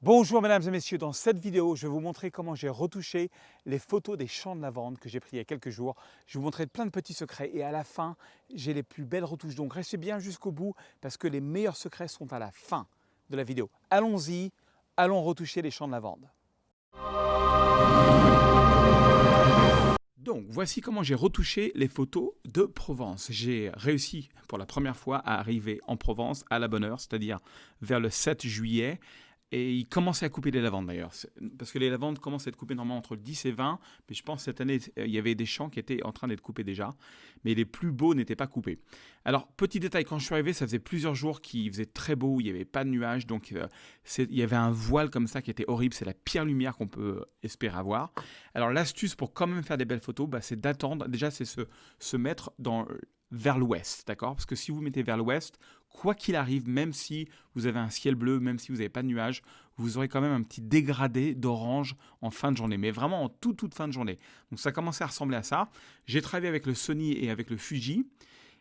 Bonjour mesdames et messieurs, dans cette vidéo, je vais vous montrer comment j'ai retouché les photos des champs de lavande que j'ai pris il y a quelques jours. Je vais vous montrer plein de petits secrets et à la fin, j'ai les plus belles retouches. Donc restez bien jusqu'au bout parce que les meilleurs secrets sont à la fin de la vidéo. Allons-y, allons retoucher les champs de lavande. Donc voici comment j'ai retouché les photos de Provence. J'ai réussi pour la première fois à arriver en Provence à la bonne heure, c'est-à-dire vers le 7 juillet. Et il commençait à couper les lavandes d'ailleurs. Parce que les lavandes commencent à être coupées normalement entre le 10 et 20. Mais je pense que cette année, il y avait des champs qui étaient en train d'être coupés déjà. Mais les plus beaux n'étaient pas coupés. Alors, petit détail, quand je suis arrivé, ça faisait plusieurs jours qu'il faisait très beau, il n'y avait pas de nuages. Donc, il y avait un voile comme ça qui était horrible. C'est la pire lumière qu'on peut espérer avoir. Alors, l'astuce pour quand même faire des belles photos, c'est d'attendre. Déjà, c'est se mettre vers l'ouest, d'accord? Parce que si vous mettez vers l'ouest, quoi qu'il arrive, même si vous avez un ciel bleu, même si vous n'avez pas de nuages, vous aurez quand même un petit dégradé d'orange en fin de journée, mais vraiment en toute fin de journée. Donc ça commençait à ressembler à ça. J'ai travaillé avec le Sony et avec le Fuji,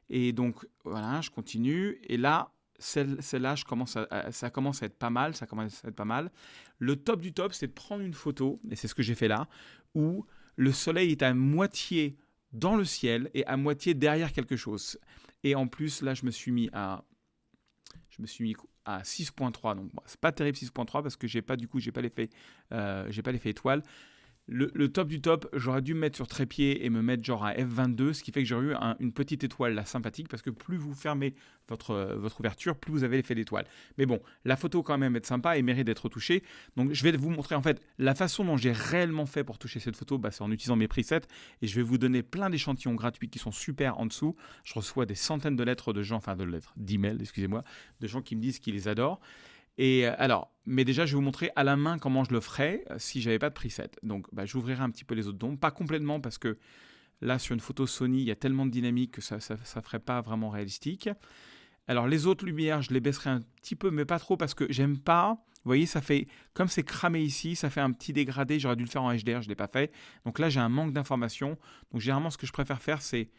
et donc voilà, je continue, et là, celle-là, ça commence à être pas mal, ça commence à être pas mal. Le top du top, c'est de prendre une photo, et c'est ce que j'ai fait là, où le soleil est à moitié dans le ciel et à moitié derrière quelque chose. Et en plus, là, je me suis mis à 6.3, donc bon, c'est pas terrible 6.3 parce que j'ai pas l'effet étoile. Le top du top, j'aurais dû me mettre sur trépied et me mettre genre à F22, ce qui fait que j'aurais eu une petite étoile là sympathique parce que plus vous fermez votre ouverture, plus vous avez l'effet d'étoile. Mais bon, la photo quand même est sympa et mérite d'être touchée. Donc je vais vous montrer en fait la façon dont j'ai réellement fait pour toucher cette photo, c'est en utilisant mes presets et je vais vous donner plein d'échantillons gratuits qui sont super en dessous. Je reçois des centaines de lettres de gens, d'emails, excusez-moi, de gens qui me disent qu'ils les adorent. Et alors, mais déjà, je vais vous montrer à la main comment je le ferais si j'avais pas de preset. Donc, j'ouvrirai un petit peu les autres dons, pas complètement parce que là, sur une photo Sony, il y a tellement de dynamique que ça ferait pas vraiment réalistique. Alors, les autres lumières, je les baisserai un petit peu, mais pas trop parce que j'aime pas. Vous voyez, ça fait, comme c'est cramé ici, ça fait un petit dégradé. J'aurais dû le faire en HDR, je l'ai pas fait. Donc là, j'ai un manque d'informations. Donc, généralement, ce que je préfère faire, c'est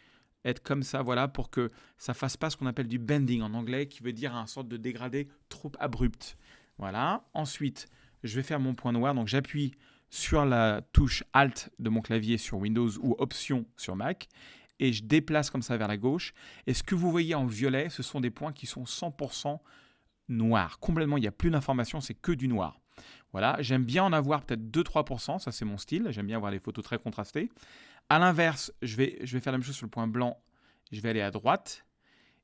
être comme ça, voilà, pour que ça fasse pas ce qu'on appelle du bending en anglais, qui veut dire un sorte de dégradé trop abrupt. Voilà. Ensuite, je vais faire mon point noir. Donc, j'appuie sur la touche Alt de mon clavier sur Windows ou Option sur Mac et je déplace comme ça vers la gauche. Et ce que vous voyez en violet, ce sont des points qui sont 100% noirs. Complètement, il n'y a plus d'informations, c'est que du noir. Voilà, j'aime bien en avoir peut-être 2-3%, ça c'est mon style, j'aime bien avoir les photos très contrastées. A l'inverse, je vais faire la même chose sur le point blanc, je vais aller à droite,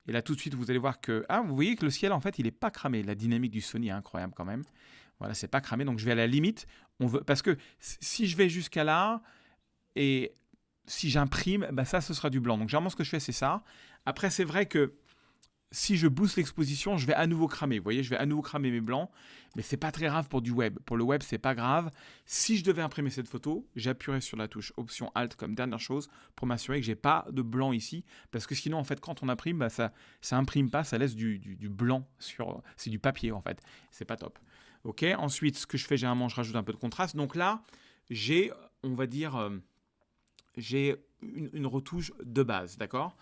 et là tout de suite vous allez voir que, vous voyez que le ciel en fait il n'est pas cramé, la dynamique du Sony est incroyable quand même. Voilà, c'est pas cramé, donc je vais à la limite, parce que si je vais jusqu'à là, et si j'imprime, ça ce sera du blanc. Donc généralement ce que je fais c'est ça. Après c'est vrai que si je booste l'exposition, je vais à nouveau cramer. Vous voyez, je vais à nouveau cramer mes blancs, mais c'est pas très grave pour du web. Pour le web, c'est pas grave. Si je devais imprimer cette photo, j'appuierais sur la touche Option Alt comme dernière chose pour m'assurer que j'ai pas de blanc ici, parce que sinon, en fait, quand on imprime, ça imprime pas, ça laisse du blanc sur. C'est du papier en fait. C'est pas top. Ok. Ensuite, ce que je fais généralement, je rajoute un peu de contraste. Donc là, j'ai, on va dire, j'ai une retouche de base, d'accord.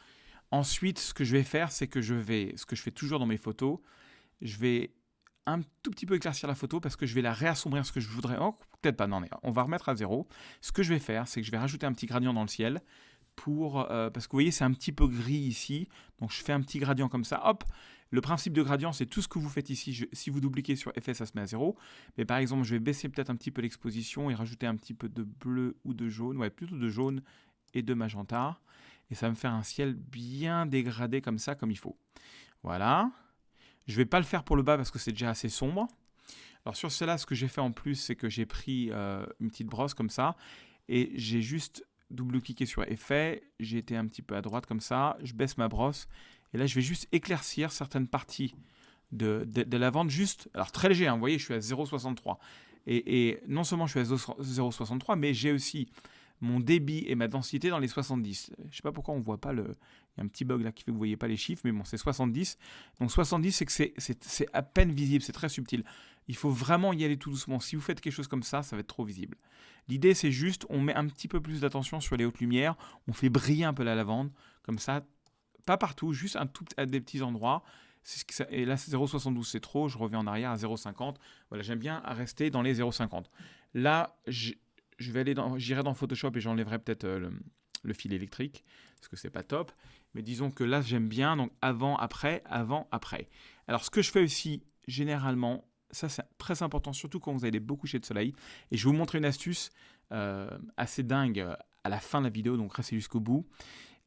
Ensuite, ce que je vais faire, c'est que ce que je fais toujours dans mes photos, je vais un tout petit peu éclaircir la photo parce que je vais la réassombrir ce que je voudrais. Oh, peut-être pas, non, on va remettre à zéro. Ce que je vais faire, c'est que je vais rajouter un petit gradient dans le ciel parce que vous voyez, c'est un petit peu gris ici. Donc, je fais un petit gradient comme ça. Hop, le principe de gradient, c'est tout ce que vous faites ici. Si vous doubliquez sur Effet, ça se met à zéro. Mais par exemple, je vais baisser peut-être un petit peu l'exposition et rajouter un petit peu de bleu ou de jaune. Ouais, plutôt de jaune et de magenta. Et ça va me faire un ciel bien dégradé comme ça, comme il faut. Voilà. Je ne vais pas le faire pour le bas parce que c'est déjà assez sombre. Alors sur celle-là, ce que j'ai fait en plus, c'est que j'ai pris une petite brosse comme ça et j'ai juste double-cliqué sur Effet. J'ai été un petit peu à droite comme ça. Je baisse ma brosse et là, je vais juste éclaircir certaines parties de la vente juste, alors très léger, vous voyez, je suis à 0,63. Et non seulement je suis à 0,63, mais j'ai aussi mon débit et ma densité dans les 70. Je ne sais pas pourquoi on ne voit pas il y a un petit bug là qui fait que vous ne voyez pas les chiffres, mais bon, c'est 70. Donc 70, c'est que c'est à peine visible, c'est très subtil. Il faut vraiment y aller tout doucement. Si vous faites quelque chose comme ça va être trop visible. L'idée, c'est juste, on met un petit peu plus d'attention sur les hautes lumières, on fait briller un peu la lavande, comme ça, pas partout, juste à des petits endroits. Et là, 0,72, c'est trop. Je reviens en arrière à 0,50. Voilà, j'aime bien rester dans les 0,50. Là, j'irai dans Photoshop et j'enlèverai peut-être le fil électrique, parce que c'est pas top. Mais disons que là, j'aime bien. Donc, avant, après, avant, après. Alors, ce que je fais aussi, généralement, ça, c'est très important, surtout quand vous avez des beaux couchers de soleil. Et je vais vous montrer une astuce assez dingue à la fin de la vidéo, donc restez jusqu'au bout.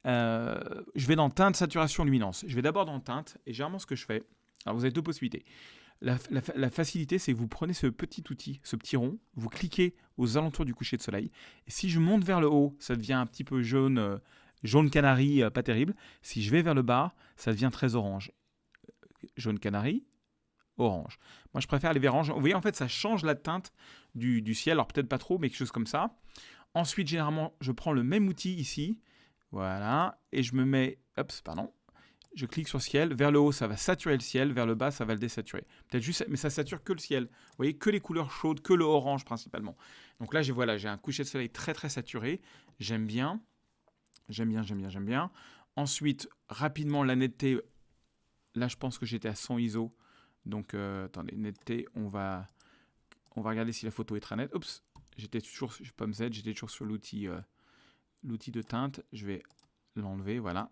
Je vais dans teinte, saturation, luminance. Je vais d'abord dans teinte, et généralement, ce que je fais, alors vous avez deux possibilités. La facilité, c'est que vous prenez ce petit outil, ce petit rond, vous cliquez aux alentours du coucher de soleil, et si je monte vers le haut, ça devient un petit peu jaune, jaune canari, pas terrible. Si je vais vers le bas, ça devient très orange. Jaune canari, orange. Moi, je préfère les vers orange. Vous voyez, en fait, ça change la teinte du ciel, alors peut-être pas trop, mais quelque chose comme ça. Ensuite, généralement, je prends le même outil ici, voilà, et je me mets, je clique sur ciel, vers le haut ça va saturer le ciel, vers le bas ça va le désaturer. Peut-être juste, mais ça sature que le ciel. Vous voyez, que les couleurs chaudes, que le orange principalement. Donc là, j'ai un coucher de soleil très très saturé. J'aime bien. Ensuite, rapidement la netteté. Là, je pense que j'étais à 100 ISO. Donc, attendez, netteté, on va regarder si la photo est très nette. Oups, j'étais toujours sur l'outil de teinte. Je vais l'enlever, voilà,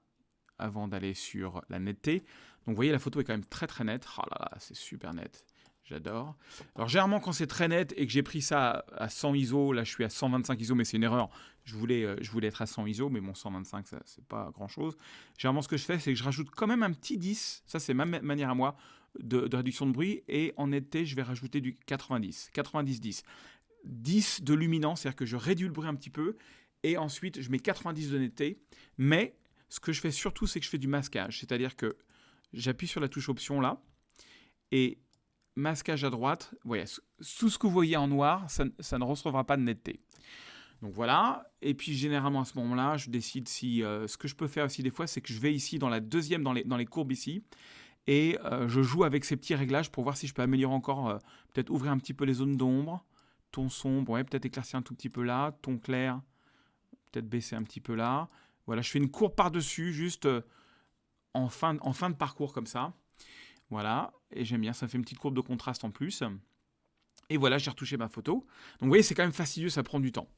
avant d'aller sur la netteté. Donc, vous voyez, la photo est quand même très très nette. Oh là là, c'est super net. J'adore. Alors, généralement, quand c'est très net et que j'ai pris ça à 100 ISO, là, je suis à 125 ISO, mais c'est une erreur. Je voulais être à 100 ISO, mais bon, 125, ça, c'est pas grand-chose. Généralement, ce que je fais, c'est que je rajoute quand même un petit 10. Ça, c'est ma manière à moi de réduction de bruit. Et en netteté, je vais rajouter du 90. 90-10. 10 de luminance, c'est-à-dire que je réduis le bruit un petit peu. Et ensuite, je mets 90 de netteté. Mais ce que je fais surtout, c'est que je fais du masquage. C'est-à-dire que j'appuie sur la touche option là. Et masquage à droite, voyez, tout ce que vous voyez en noir, ça ne recevra pas de netteté. Donc voilà, et puis généralement à ce moment-là, je décide si... ce que je peux faire aussi des fois, c'est que je vais ici dans la deuxième, dans les courbes ici, et je joue avec ces petits réglages pour voir si je peux améliorer encore, peut-être ouvrir un petit peu les zones d'ombre, ton sombre, ouais, peut-être éclaircir un tout petit peu là, ton clair, peut-être baisser un petit peu là. Voilà, je fais une courbe par-dessus, juste en fin de parcours comme ça. Voilà, et j'aime bien, ça fait une petite courbe de contraste en plus. Et voilà, j'ai retouché ma photo. Donc vous voyez, c'est quand même fastidieux, ça prend du temps.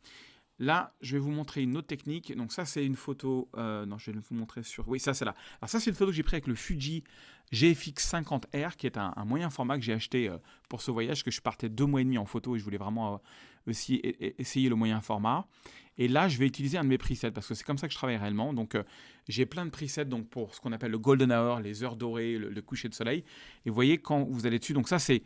Là, je vais vous montrer une autre technique. Donc ça, c'est une photo... non, je vais vous montrer sur... Oui, ça, c'est là. Alors ça, c'est une photo que j'ai prise avec le Fuji GFX 50R, qui est un moyen format que j'ai acheté pour ce voyage, que je partais 2 mois et demi en photo et je voulais vraiment aussi essayer le moyen format. Et là, je vais utiliser un de mes presets, parce que c'est comme ça que je travaille réellement. Donc, j'ai plein de presets donc, pour ce qu'on appelle le golden hour, les heures dorées, le coucher de soleil. Et vous voyez, quand vous allez dessus, donc ça, c'est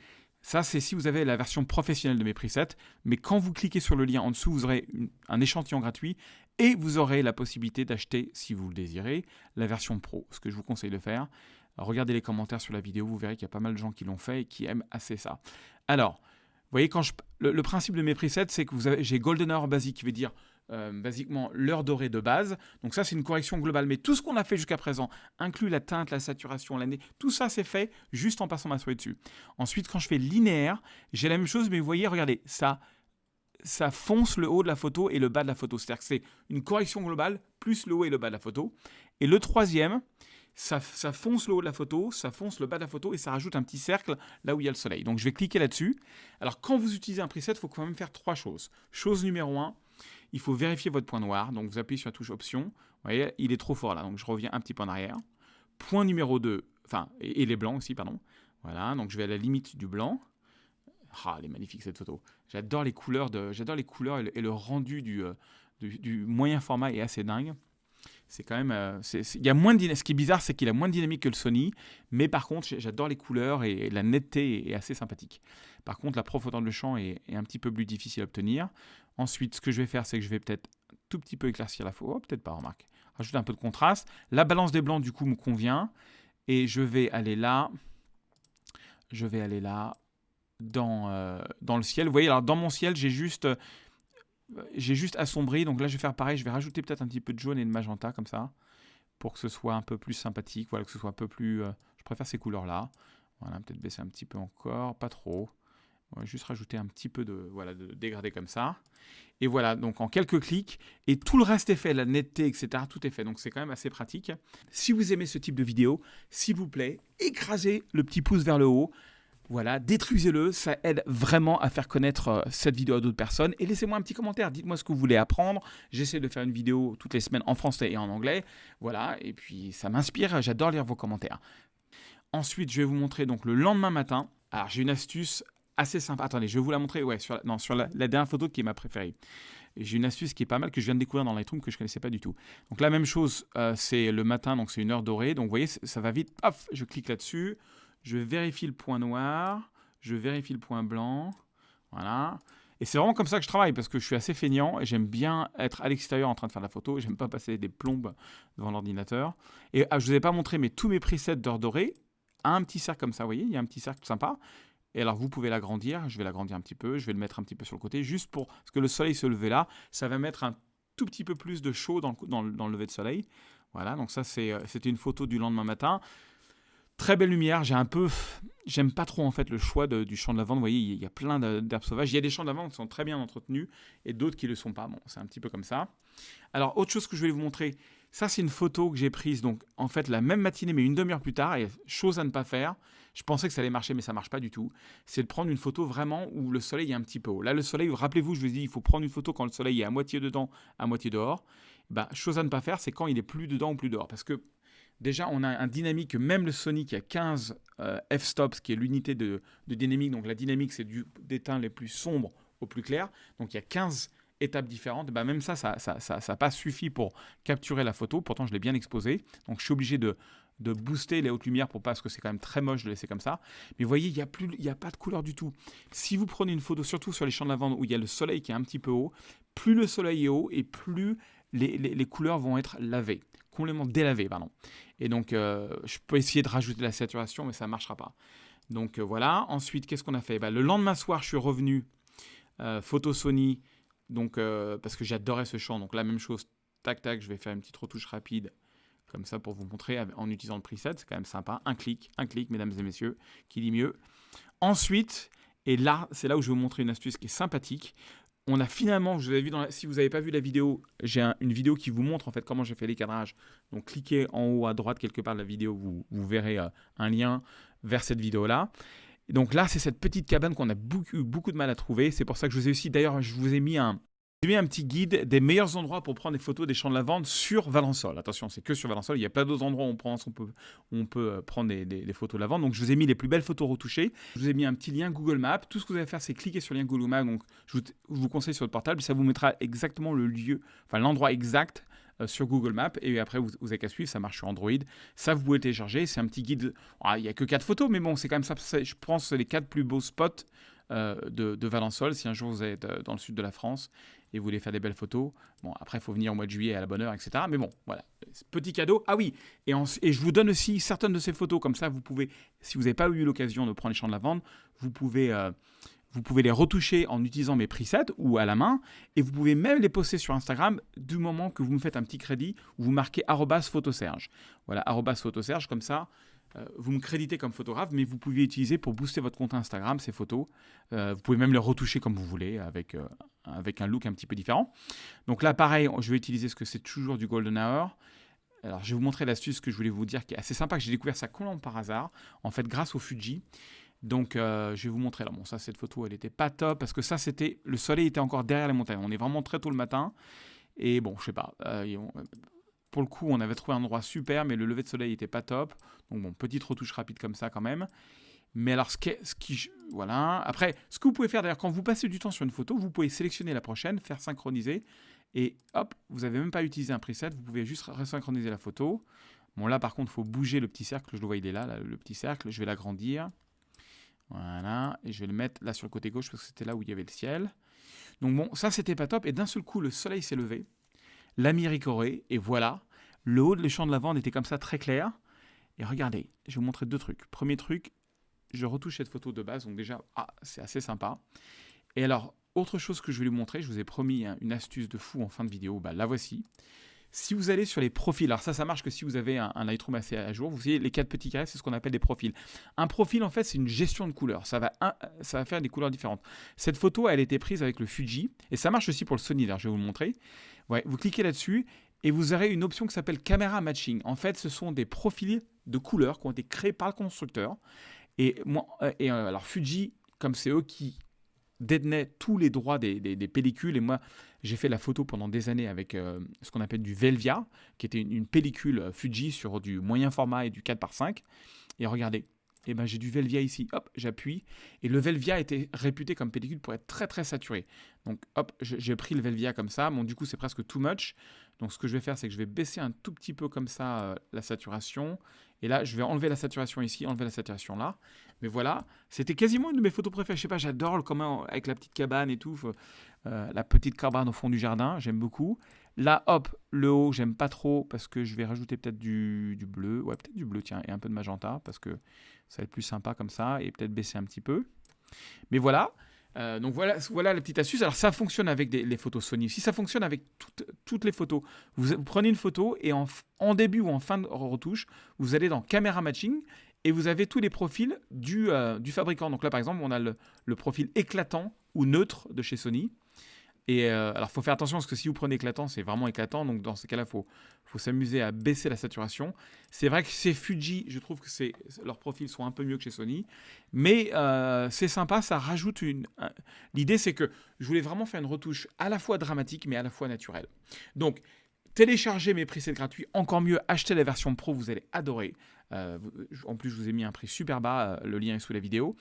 si vous avez la version professionnelle de mes presets, mais quand vous cliquez sur le lien en dessous, vous aurez un échantillon gratuit et vous aurez la possibilité d'acheter, si vous le désirez, la version pro, ce que je vous conseille de faire. Alors, regardez les commentaires sur la vidéo, vous verrez qu'il y a pas mal de gens qui l'ont fait et qui aiment assez ça. Alors, vous voyez, le principe de mes presets, c'est que j'ai Golden Hour basique, qui veut dire basiquement l'heure dorée de base. Donc ça, c'est une correction globale. Mais tout ce qu'on a fait jusqu'à présent, inclut la teinte, la saturation, l'année, tout ça, c'est fait juste en passant ma souris dessus. Ensuite, quand je fais linéaire, j'ai la même chose, mais vous voyez, regardez, ça fonce le haut de la photo et le bas de la photo. C'est-à-dire que c'est une correction globale, plus le haut et le bas de la photo. Et le troisième, ça fonce le haut de la photo, ça fonce le bas de la photo et ça rajoute un petit cercle là où il y a le soleil. Donc je vais cliquer là-dessus. Alors quand vous utilisez un preset, il faut quand même faire 3 choses. Chose numéro 1, il faut vérifier votre point noir. Donc vous appuyez sur la touche option. Vous voyez, il est trop fort là, donc je reviens un petit peu en arrière. Point numéro 2, et les blancs aussi, pardon. Voilà, donc je vais à la limite du blanc. Ah, elle est magnifique cette photo. J'adore les couleurs et le rendu du moyen format est assez dingue. C'est quand même, il y a moins de ce qui est bizarre, c'est qu'il a moins de dynamique que le Sony, mais par contre, j'adore les couleurs et la netteté est assez sympathique. Par contre, la profondeur de champ est un petit peu plus difficile à obtenir. Ensuite, ce que je vais faire, c'est que je vais peut-être un tout petit peu éclaircir la photo. Oh, peut-être pas, remarque. Rajouter un peu de contraste. La balance des blancs, du coup, me convient. Et je vais aller là. Dans le ciel. Vous voyez, alors dans mon ciel, j'ai juste assombri. Donc là, je vais faire pareil. Je vais rajouter peut-être un petit peu de jaune et de magenta, comme ça, pour que ce soit un peu plus sympathique. Voilà, que ce soit un peu plus... je préfère ces couleurs-là. Voilà, peut-être baisser un petit peu encore. Pas trop. On va juste rajouter un petit peu de dégradé comme ça. Et voilà, donc en quelques clics, et tout le reste est fait, la netteté, etc., tout est fait. Donc c'est quand même assez pratique. Si vous aimez ce type de vidéo, s'il vous plaît, écrasez le petit pouce vers le haut. Voilà, détruisez-le, ça aide vraiment à faire connaître cette vidéo à d'autres personnes. Et laissez-moi un petit commentaire, dites-moi ce que vous voulez apprendre. J'essaie de faire une vidéo toutes les semaines en français et en anglais. Voilà, et puis ça m'inspire, j'adore lire vos commentaires. Ensuite, je vais vous montrer donc le lendemain matin. Alors j'ai une astuce assez sympa. Attendez, je vais vous la montrer sur la dernière photo qui est ma préférée. J'ai une astuce qui est pas mal que je viens de découvrir dans Lightroom que je ne connaissais pas du tout. Donc la même chose, c'est le matin, donc c'est une heure dorée. Donc vous voyez, ça va vite. Paf, je clique là-dessus. Je vérifie le point noir. Je vérifie le point blanc. Voilà. Et c'est vraiment comme ça que je travaille parce que je suis assez feignant et j'aime bien être à l'extérieur en train de faire la photo. J'aime pas passer des plombes devant l'ordinateur. Et je vous ai pas montré, mais tous mes presets d'heure dorée a un petit cercle comme ça. Vous voyez, il y a un petit cercle sympa. Et alors, vous pouvez l'agrandir. Je vais l'agrandir un petit peu. Je vais le mettre un petit peu sur le côté, juste pour... Parce que le soleil se levait là. Ça va mettre un tout petit peu plus de chaud dans le lever de soleil. Voilà, donc ça, c'était une photo du lendemain matin. Très belle lumière. J'aime pas trop, en fait, le choix du champ de lavande. Vous voyez, il y a plein d'herbes sauvages. Il y a des champs de lavande qui sont très bien entretenus et d'autres qui ne le sont pas. Bon, c'est un petit peu comme ça. Alors, autre chose que je vais vous montrer. Ça, c'est une photo que j'ai prise, donc, en fait, la même matinée, mais une demi-heure plus tard. Et chose à ne pas faire. Je pensais que ça allait marcher, mais ça ne marche pas du tout. C'est de prendre une photo vraiment où le soleil est un petit peu haut. Là, le soleil, rappelez-vous, je vous ai dit, il faut prendre une photo quand le soleil est à moitié dedans, à moitié dehors. Ben, chose à ne pas faire, c'est quand il est plus dedans ou plus dehors. Parce que déjà, on a un dynamique, même le Sony qui a 15 f-stops, qui est l'unité de dynamique. Donc la dynamique, c'est des teints les plus sombres au plus clair. Donc il y a 15 étapes différentes. Ben, même ça n'a pas suffi pour capturer la photo. Pourtant, je l'ai bien exposée. Donc je suis obligé de booster les hautes lumières pour pas, parce que c'est quand même très moche de laisser comme ça. Mais vous voyez, il n'y a pas de couleur du tout. Si vous prenez une photo, surtout sur les champs de lavande où il y a le soleil qui est un petit peu haut, plus le soleil est haut et plus les couleurs vont être lavées, complètement délavées, pardon. Et donc, je peux essayer de rajouter de la saturation, mais ça ne marchera pas. Donc voilà. Ensuite, qu'est-ce qu'on a fait? Le lendemain soir, je suis revenu, photo Sony, donc, parce que j'adorais ce champ. Donc la même chose, tac, tac, je vais faire une petite retouche rapide, comme ça pour vous montrer en utilisant le preset. C'est quand même sympa. Un clic, mesdames et messieurs, qui dit mieux. Ensuite, et là, c'est là où je vais vous montrer une astuce qui est sympathique. On a finalement, je vous avais vu si vous n'avez pas vu la vidéo, j'ai une vidéo qui vous montre en fait comment j'ai fait les cadrages. Donc cliquez en haut à droite quelque part de la vidéo, vous verrez un lien vers cette vidéo-là. Et donc là, c'est cette petite cabane qu'on a eu beaucoup de mal à trouver. C'est pour ça que je vous ai aussi, d'ailleurs, je vous ai mis un petit guide des meilleurs endroits pour prendre des photos des champs de lavande sur Valensole. Attention, c'est que sur Valensole. Il y a pas d'autres endroits où on peut prendre des photos de lavande. Donc, je vous ai mis les plus belles photos retouchées. Je vous ai mis un petit lien Google Maps. Tout ce que vous allez faire, c'est cliquer sur le lien Google Maps. Donc, je vous conseille sur votre portable. Ça vous mettra exactement l'endroit exact sur Google Maps. Et après, vous n'avez qu'à suivre. Ça marche sur Android. Ça, vous pouvez le télécharger. C'est un petit guide. Il n'y a que 4 photos, mais bon, c'est quand même ça. Je pense que c'est les 4 plus beaux spots de Valensole. Si un jour vous êtes dans le sud de la France et vous voulez faire des belles photos. Bon, après, il faut venir au mois de juillet à la bonne heure, etc. Mais bon, voilà. Petit cadeau. Ah oui, et je vous donne aussi certaines de ces photos. Comme ça, vous pouvez, si vous n'avez pas eu l'occasion de prendre les champs de lavande, vous pouvez les retoucher en utilisant mes presets ou à la main. Et vous pouvez même les poster sur Instagram du moment que vous me faites un petit crédit où vous marquez @photoserge. Voilà, @photoserge, comme ça. Vous me créditez comme photographe, mais vous pouvez utiliser pour booster votre compte Instagram ces photos. Vous pouvez même les retoucher comme vous voulez, avec un look un petit peu différent. Donc là, pareil, je vais utiliser ce que c'est toujours du Golden Hour. Alors, je vais vous montrer l'astuce que je voulais vous dire, qui est assez sympa, que j'ai découvert ça complètement par hasard, en fait, grâce au Fuji. Donc, je vais vous montrer là. Bon, ça, cette photo, elle n'était pas top, parce que ça, le soleil était encore derrière les montagnes. On est vraiment très tôt le matin. Et bon, je sais pas... pour le coup, on avait trouvé un endroit super, mais le lever de soleil n'était pas top. Donc bon, petite retouche rapide comme ça quand même. Mais alors, voilà. Après, ce que vous pouvez faire d'ailleurs, quand vous passez du temps sur une photo, vous pouvez sélectionner la prochaine, faire synchroniser. Et hop, vous n'avez même pas utilisé un preset, vous pouvez juste resynchroniser la photo. Bon, là par contre, il faut bouger le petit cercle. Je le vois, il est là, le petit cercle. Je vais l'agrandir. Voilà. Et je vais le mettre là sur le côté gauche parce que c'était là où il y avait le ciel. Donc bon, ça, c'était pas top. Et d'un seul coup, le soleil s'est levé. La miricorée, et voilà, le haut des champs de lavande était comme ça très clair. Et regardez, je vais vous montrer 2 trucs. Premier truc, je retouche cette photo de base, donc déjà, c'est assez sympa. Et alors, autre chose que je vais vous montrer, je vous ai promis une astuce de fou en fin de vidéo, la voici. Si vous allez sur les profils, alors ça marche que si vous avez un Lightroom assez à jour, vous voyez les 4 petits carrés, c'est ce qu'on appelle des profils. Un profil, en fait, c'est une gestion de couleurs. Ça va faire des couleurs différentes. Cette photo, elle a été prise avec le Fuji, et ça marche aussi pour le Sony, d'ailleurs, je vais vous le montrer. Ouais, vous cliquez là-dessus, et vous aurez une option qui s'appelle Camera Matching. En fait, ce sont des profils de couleurs qui ont été créés par le constructeur. Alors Fuji, comme c'est eux qui détenaient tous les droits des pellicules, et moi j'ai fait la photo pendant des années avec ce qu'on appelle du Velvia, qui était une pellicule Fuji sur du moyen format et du 4:5. Et regardez, j'ai du Velvia ici, hop, j'appuie, et le Velvia était réputé comme pellicule pour être très très saturé. Donc hop, j'ai pris le Velvia comme ça, bon du coup c'est presque too much. Donc ce que je vais faire, c'est que je vais baisser un tout petit peu comme ça la saturation. Et là, je vais enlever la saturation ici, enlever la saturation là. Mais voilà, c'était quasiment une de mes photos préférées. Je sais pas, j'adore le comment avec la petite cabane et tout. La petite cabane au fond du jardin, j'aime beaucoup. Là, hop, le haut, j'aime pas trop parce que je vais rajouter peut-être du bleu. Ouais, peut-être du bleu, tiens, et un peu de magenta parce que ça va être plus sympa comme ça. Et peut-être baisser un petit peu. Mais voilà. Donc voilà la petite astuce. Alors ça fonctionne avec les photos Sony. Si ça fonctionne avec toutes les photos, vous prenez une photo et en début ou en fin de retouche, vous allez dans Camera Matching et vous avez tous les profils du fabricant. Donc là par exemple, on a le profil éclatant ou neutre de chez Sony. Et alors, il faut faire attention parce que si vous prenez éclatant, c'est vraiment éclatant. Donc, dans ces cas-là, il faut s'amuser à baisser la saturation. C'est vrai que chez Fuji, je trouve que leurs profils sont un peu mieux que chez Sony. Mais c'est sympa, ça rajoute l'idée, c'est que je voulais vraiment faire une retouche à la fois dramatique, mais à la fois naturelle. Donc, téléchargez mes presets gratuits. Encore mieux, achetez la version pro, vous allez adorer. En plus, je vous ai mis un prix super bas. Le lien est sous la vidéo.